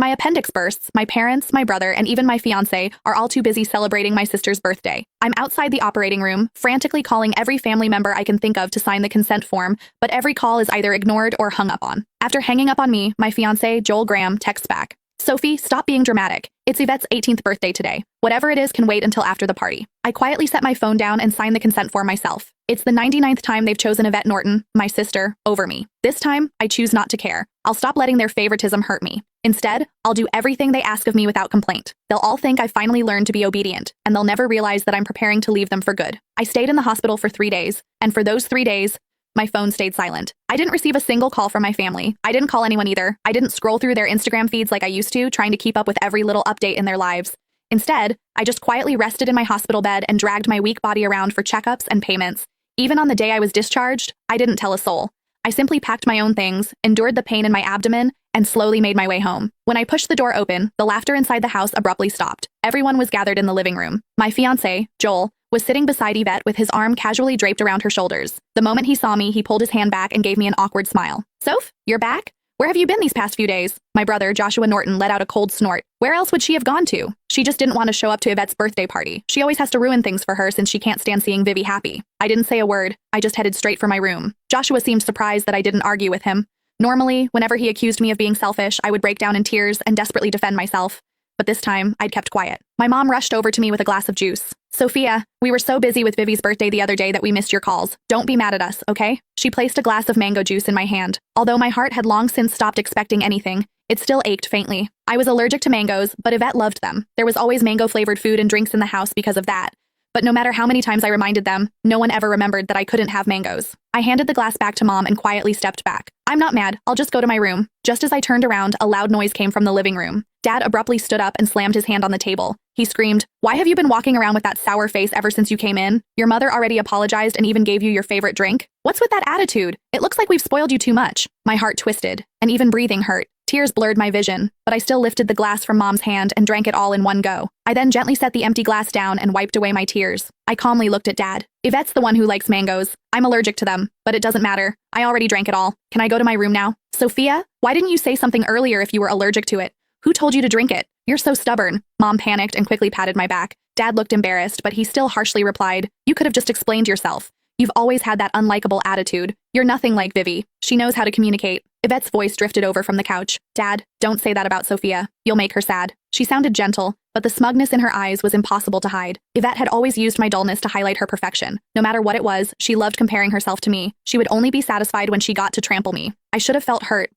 my appendix bursts, my parents, my brother, and even my fiancé are all too busy celebrating my sister's birthday. I'm outside the operating room, frantically calling every family member I can think of to sign the consent form, but every call is either ignored or hung up on. After hanging up on me, my fiancé, Joel Graham, texts back. Sophie, stop being dramatic. It's Yvette's 18th birthday today. Whatever it is can wait until after the party. I quietly set my phone down and sign the consent form myself. It's the 99th time they've chosen Yvette Norton, my sister, over me. This time, I choose not to care. I'll stop letting their favoritism hurt me. Instead, I'll do everything they ask of me without complaint. They'll all think I finally learned to be obedient, and they'll never realize that I'm preparing to leave them for good. I stayed in the hospital for 3 days, and for those 3 days, my phone stayed silent. I didn't receive a single call from my family. I didn't call anyone either. I didn't scroll through their Instagram feeds like I used to, trying to keep up with every little update in their lives. Instead, I just quietly rested in my hospital bed and dragged my weak body around for checkups and payments. Even on the day I was discharged, I didn't tell a soul. I simply packed my own things, endured the pain in my abdomen, and slowly made my way home. When I pushed the door open, the laughter inside the house abruptly stopped. Everyone was gathered in the living room. My fiancé, Joel, was sitting beside Yvette with his arm casually draped around her shoulders. The moment he saw me, he pulled his hand back and gave me an awkward smile. Soph, you're back? Where have you been these past few days? My brother, Joshua Norton, let out a cold snort. Where else would she have gone to? She just didn't want to show up to Yvette's birthday party. She always has to ruin things for her since she can't stand seeing Vivi happy. I didn't say a word. I just headed straight for my room. Joshua seemed surprised that I didn't argue with him. Normally, whenever he accused me of being selfish, I would break down in tears and desperately defend myself. But this time, I'd kept quiet. My mom rushed over to me with a glass of juice. Sophia, we were so busy with Vivi's birthday the other day that we missed your calls. Don't be mad at us, okay? She placed a glass of mango juice in my hand. Although my heart had long since stopped expecting anything, it still ached faintly. I was allergic to mangoes, but Yvette loved them. There was always mango-flavored food and drinks in the house because of that. But no matter how many times I reminded them, no one ever remembered that I couldn't have mangoes. I handed the glass back to Mom and quietly stepped back. I'm not mad, I'll just go to my room. Just as I turned around, a loud noise came from the living room. Dad abruptly stood up and slammed his hand on the table. He screamed, "Why have you been walking around with that sour face ever since you came in? Your mother already apologized and even gave you your favorite drink? What's with that attitude? It looks like we've spoiled you too much." My heart twisted, and even breathing hurt. Tears blurred my vision, but I still lifted the glass from Mom's hand and drank it all in one go. I then gently set the empty glass down and wiped away my tears. I calmly looked at Dad. Yvette's the one who likes mangoes. I'm allergic to them, but it doesn't matter. I already drank it all. Can I go to my room now? Sophia, why didn't you say something earlier if you were allergic to it? Who told you to drink it? You're so stubborn. Mom panicked and quickly patted my back. Dad looked embarrassed, but he still harshly replied, "You could have just explained yourself. You've always had that unlikable attitude. You're nothing like Vivi. She knows how to communicate." Yvette's voice drifted over from the couch. "Dad, don't say that about Sophia. You'll make her sad." She sounded gentle, but the smugness in her eyes was impossible to hide. Yvette had always used my dullness to highlight her perfection. No matter what it was, she loved comparing herself to me. She would only be satisfied when she got to trample me. I should have felt hurt,